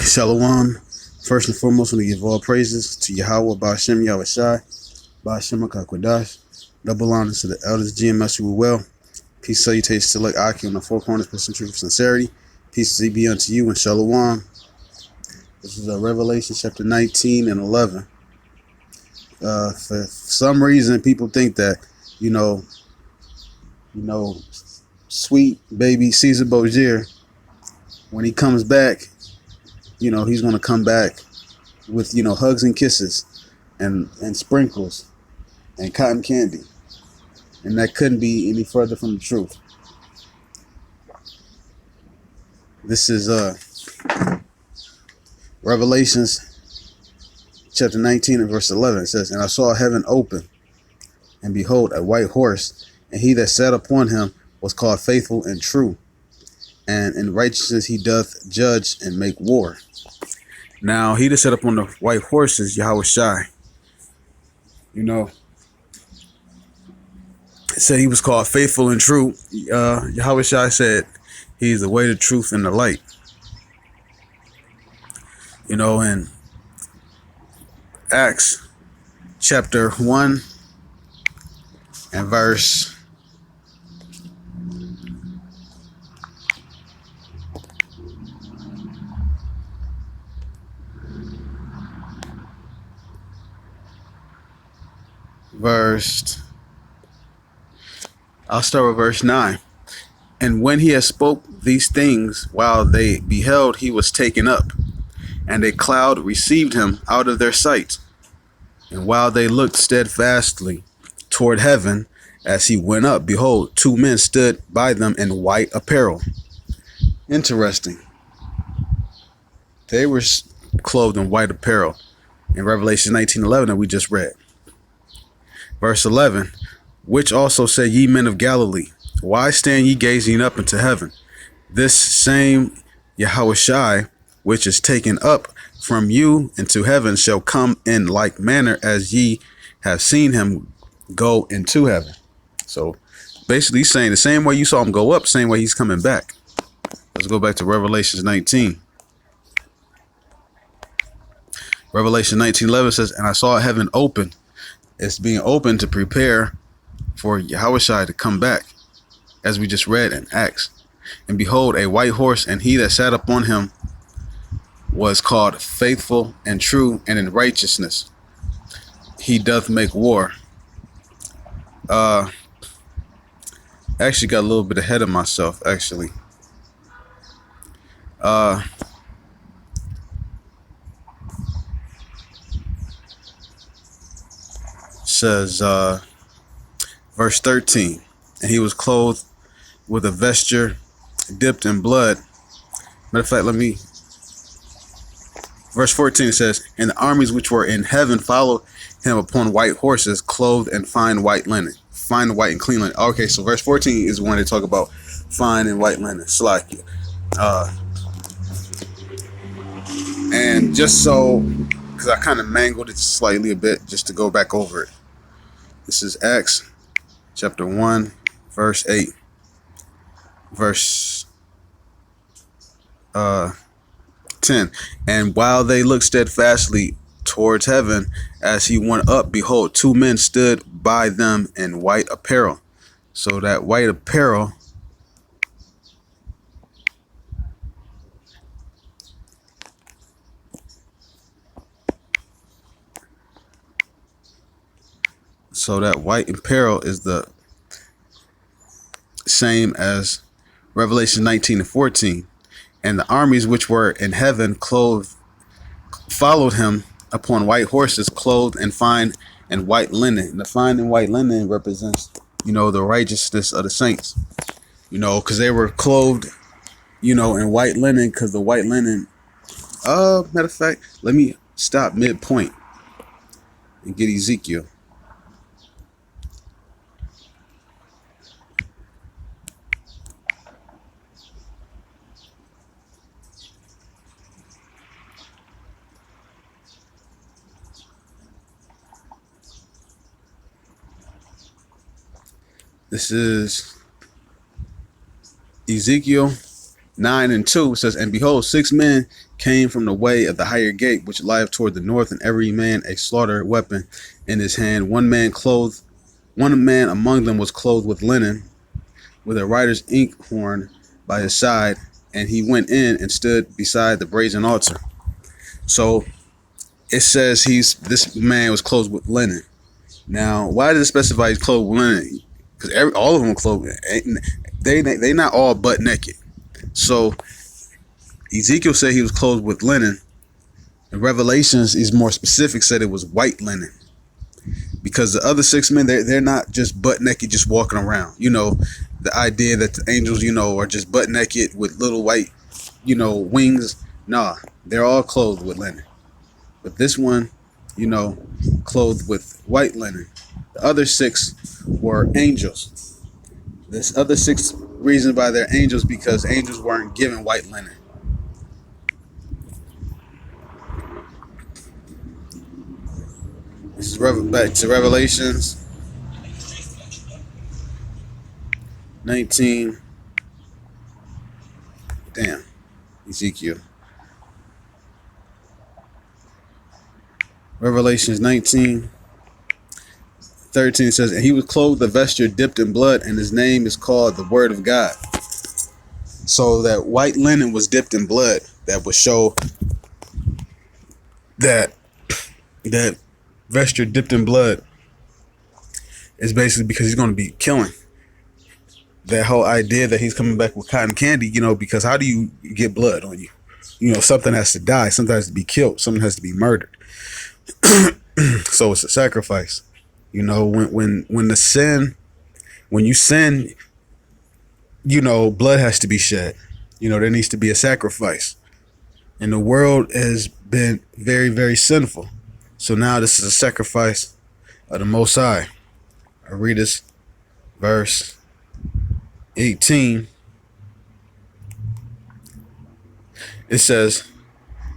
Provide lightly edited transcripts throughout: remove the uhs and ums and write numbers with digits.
Shalom. First and foremost, I want to give all praises to Yahweh, Ba'ashem, Yahawashi, Ba'ashem, Akakwadash. Double honors to the elders, GMS, who were well. Peace, salutations, select Aki on the four corners, percent truth, sincerity. Peace be unto you, and Shalom. This is Revelation chapter 19 and 11. For some reason, people think that, sweet baby Caesar Borgia, when he comes back, he's going to come back with, hugs and kisses and sprinkles and cotton candy. And that couldn't be any further from the truth. This is Revelations chapter 19 and verse 11. It says, "And I saw heaven open, and behold, a white horse, and he that sat upon him was called Faithful and True. And in righteousness he doth judge and make war." Now, he that sat up on the white horse is Yahawashi. It said he was called Faithful and True. Yahawashi said he's the way, the truth, and the light. In Acts chapter 1 and verse 9. "And when he had spoke these things, while they beheld, he was taken up, and a cloud received him out of their sight. And while they looked steadfastly toward heaven as he went up, behold, two men stood by them in white apparel." Interesting. They were clothed in white apparel in Revelation 19:11 that we just read. Verse 11, "Which also said, Ye men of Galilee, why stand ye gazing up into heaven? This same Yahawashi, which is taken up from you into heaven, shall come in like manner as ye have seen him go into heaven." So basically he's saying the same way you saw him go up, same way he's coming back. Let's go back to Revelation 19. Revelation 19:11 says, "And I saw heaven open." It's being open to prepare for Yahawashi to come back, as we just read in Acts. "And behold, a white horse, and he that sat upon him was called Faithful and True, and in righteousness he doth make war." Actually got a little bit ahead of myself, actually. Says verse 13, "And he was clothed with a vesture dipped in blood." Matter of fact, verse 14 says, "And the armies which were in heaven followed him upon white horses, clothed in fine white linen." Fine white and clean linen. Okay, so verse 14 is when they talk about fine and white linen. Slakia. And just so, because I kind of mangled it slightly a bit, just to go back over it. This is Acts chapter 1, verse 8. Verse 10. "And while they looked steadfastly towards heaven as he went up, behold, two men stood by them in white apparel." So that white apparel is the same as Revelation 19 and 14. "And the armies which were in heaven followed him upon white horses, clothed in fine and white linen." And the fine and white linen represents, the righteousness of the saints, because they were clothed, in white linen, because the white linen, matter of fact, let me stop midpoint and get Ezekiel. This is Ezekiel 9 and 2 says, and behold, 6 men came from the way of the higher gate, which lieth toward the north, and every man a slaughter weapon in his hand. One man among them was clothed with linen, with a writer's inkhorn by his side, and he went in and stood beside the brazen altar. So it says this man was clothed with linen. Now, why does it specify he's clothed with linen? Because all of them are clothed. They not all butt naked. So Ezekiel said he was clothed with linen. And Revelations is more specific, said it was white linen. Because the other 6 men, they're not just butt naked, just walking around. The idea that the angels, are just butt naked with little white, wings. Nah, they're all clothed with linen. But this one, clothed with white linen. The other 6 were angels. This other 6 reason why they're angels, because angels weren't given white linen. This is back to Revelations 19. Ezekiel. Revelations 19:13 says, and he was clothed with a vesture dipped in blood, and his name is called the Word of God. So that white linen was dipped in blood. That would show that vesture dipped in blood is basically because he's going to be killing. That whole idea that he's coming back with cotton candy, because how do you get blood on you? Something has to die, something has to be killed, something has to be murdered. So it's a sacrifice. When you sin, blood has to be shed. There needs to be a sacrifice. And the world has been very, very sinful. So now this is a sacrifice of the Most High. I read this verse 18. It says,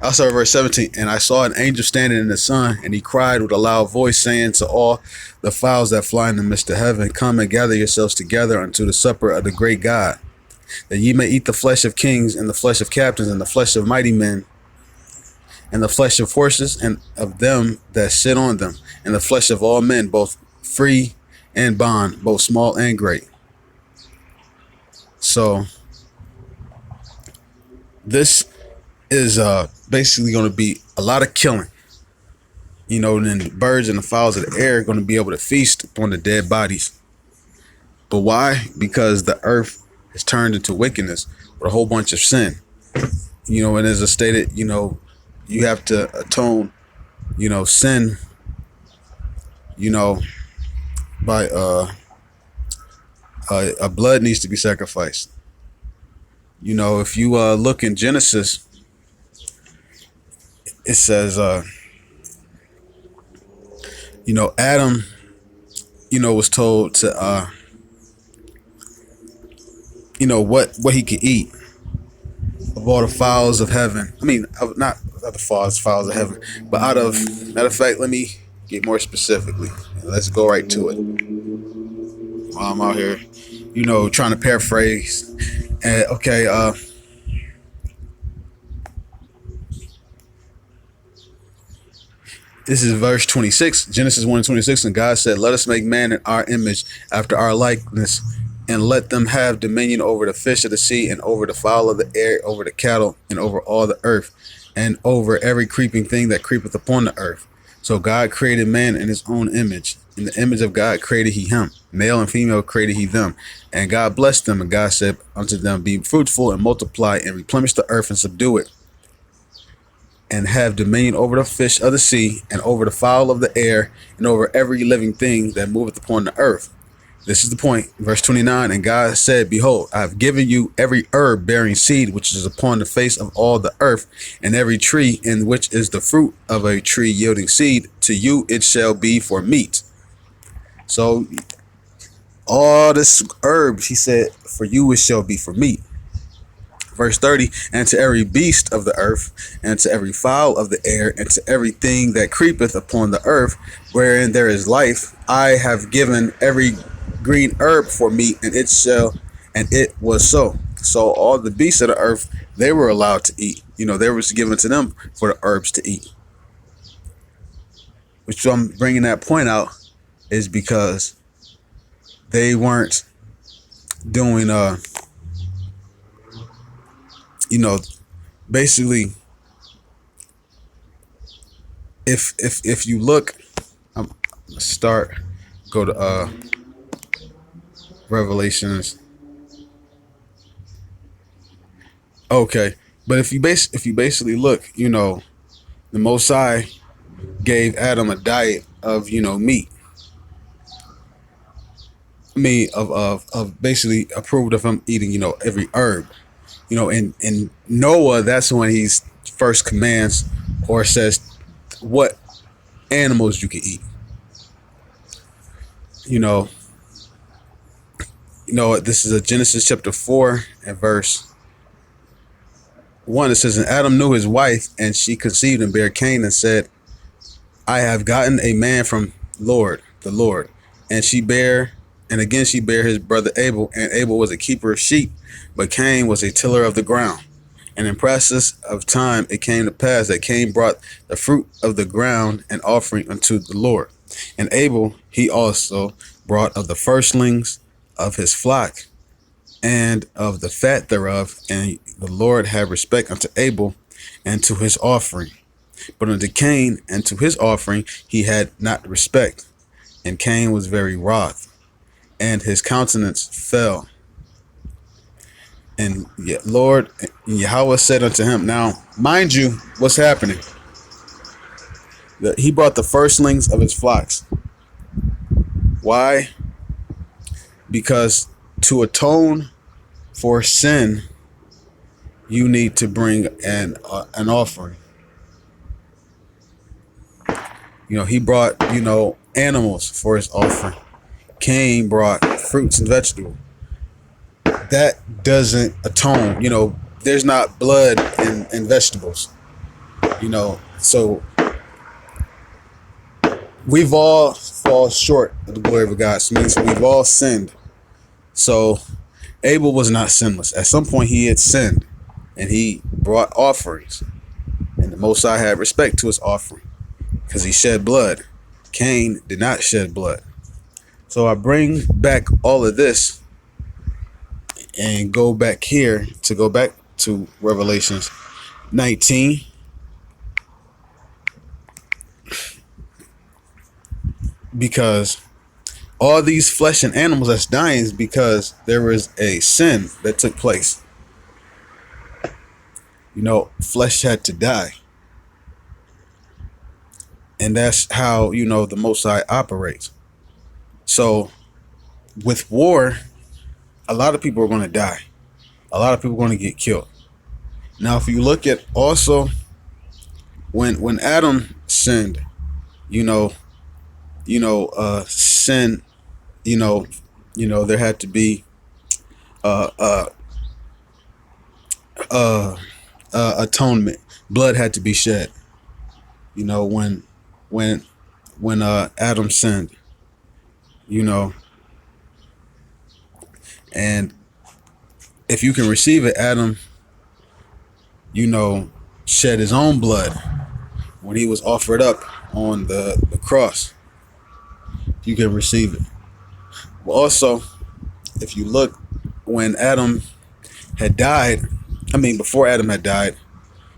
I'll start verse 17. And I saw an angel standing in the sun, and he cried with a loud voice, saying to all the fowls that fly in the midst of heaven, come and gather yourselves together unto the supper of the great God, that ye may eat the flesh of kings, and the flesh of captains, and the flesh of mighty men, and the flesh of horses, and of them that sit on them, and the flesh of all men, both free and bond, both small and great. So this is basically going to be a lot of killing. And then the birds and the fowls of the air are going to be able to feast upon the dead bodies. But why? Because the earth is turned into wickedness with a whole bunch of sin. And as I stated, you have to atone, sin, by a blood needs to be sacrificed. If you look in Genesis, it says, Adam, was told to, what he could eat of all the fowls of heaven. I mean, not the fowls of heaven, but matter of fact, let me get more specifically. Let's go right to it. While I'm out here, trying to paraphrase. Okay, this is verse 26, Genesis 1:26, and God said, let us make man in our image, after our likeness, and let them have dominion over the fish of the sea, and over the fowl of the air, over the cattle, and over all the earth, and over every creeping thing that creepeth upon the earth. So God created man in his own image. In the image of God created he him. Male and female created he them. And God blessed them, and God said unto them, be fruitful and multiply, and replenish the earth and subdue it, and have dominion over the fish of the sea, and over the fowl of the air, and over every living thing that moveth upon the earth. This is the point. Verse 29, and God said, behold, I have given you every herb bearing seed which is upon the face of all the earth, and every tree in which is the fruit of a tree yielding seed. To you it shall be for meat. So all this herbs, he said, for you it shall be for meat. Verse 30, and to every beast of the earth, and to every fowl of the air, and to everything that creepeth upon the earth, wherein there is life, I have given every green herb for meat, and it was so. So all the beasts of the earth, they were allowed to eat. They was given to them for the herbs to eat. Which I'm bringing that point out is because they weren't doing, basically, if you look, start, go to Revelations. Okay, but if you basically look, the Most High gave Adam a diet of meat. Of basically approved of him eating every herb. In Noah, that's when he's first commands or says what animals you can eat. This is a Genesis chapter 4 and verse 1. It says, and Adam knew his wife, and she conceived and bare Cain, and said, I have gotten a man from the Lord. And she bare his brother Abel, and Abel was a keeper of sheep, but Cain was a tiller of the ground. And in process of time it came to pass that Cain brought the fruit of the ground an offering unto the Lord. And Abel he also brought of the firstlings of his flock and of the fat thereof. And the Lord had respect unto Abel and to his offering. But unto Cain and to his offering he had not respect. And Cain was very wroth, and his countenance fell. And Lord Yahweh said unto him, now, mind you, what's happening? That he brought the firstlings of his flocks. Why? Because to atone for sin, you need to bring an offering. He brought, animals for his offering. Cain brought fruits and vegetables. That doesn't atone. There's not blood in vegetables. So we've all fall short of the glory of God. So means we've all sinned. So Abel was not sinless. At some point he had sinned, and he brought offerings, and the Most High had respect to his offering because he shed blood. Cain did not shed blood. So I bring back all of this and go back to Revelations 19. Because all these flesh and animals that's dying is because there was a sin that took place. Flesh had to die. And that's how, the Most High operates. So with war, a lot of people are going to die. A lot of people are going to get killed. Now, if you look at also when Adam sinned, sin, there had to be atonement. Blood had to be shed. When Adam sinned, and if you can receive it, Adam, shed his own blood when he was offered up on the cross. You can receive it. Well, also, if you look, when Adam had died, before Adam had died,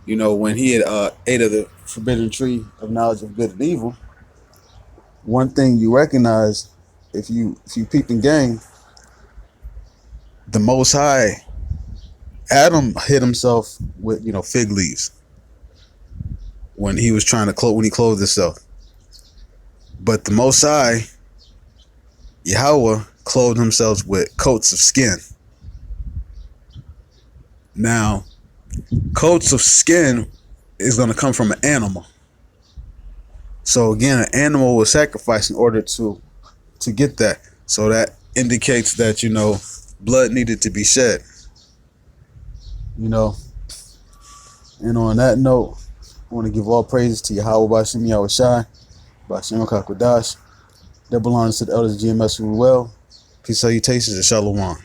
when he had ate of the forbidden tree of knowledge of good and evil, one thing you recognize, if you peep and gang, the Most High, Adam hid himself with fig leaves when he was trying to when he clothed himself. But the Most High, Yahweh, clothed himself with coats of skin. Now, coats of skin is going to come from an animal. So again, an animal was sacrificed in order to get that. So that indicates that, blood needed to be shed. And on that note, I want to give all praises to Yahawashi, Yahawashi, Bashim Kakwadash. That belongs to the elders of GMS who well. Peace, salutations, and shalom.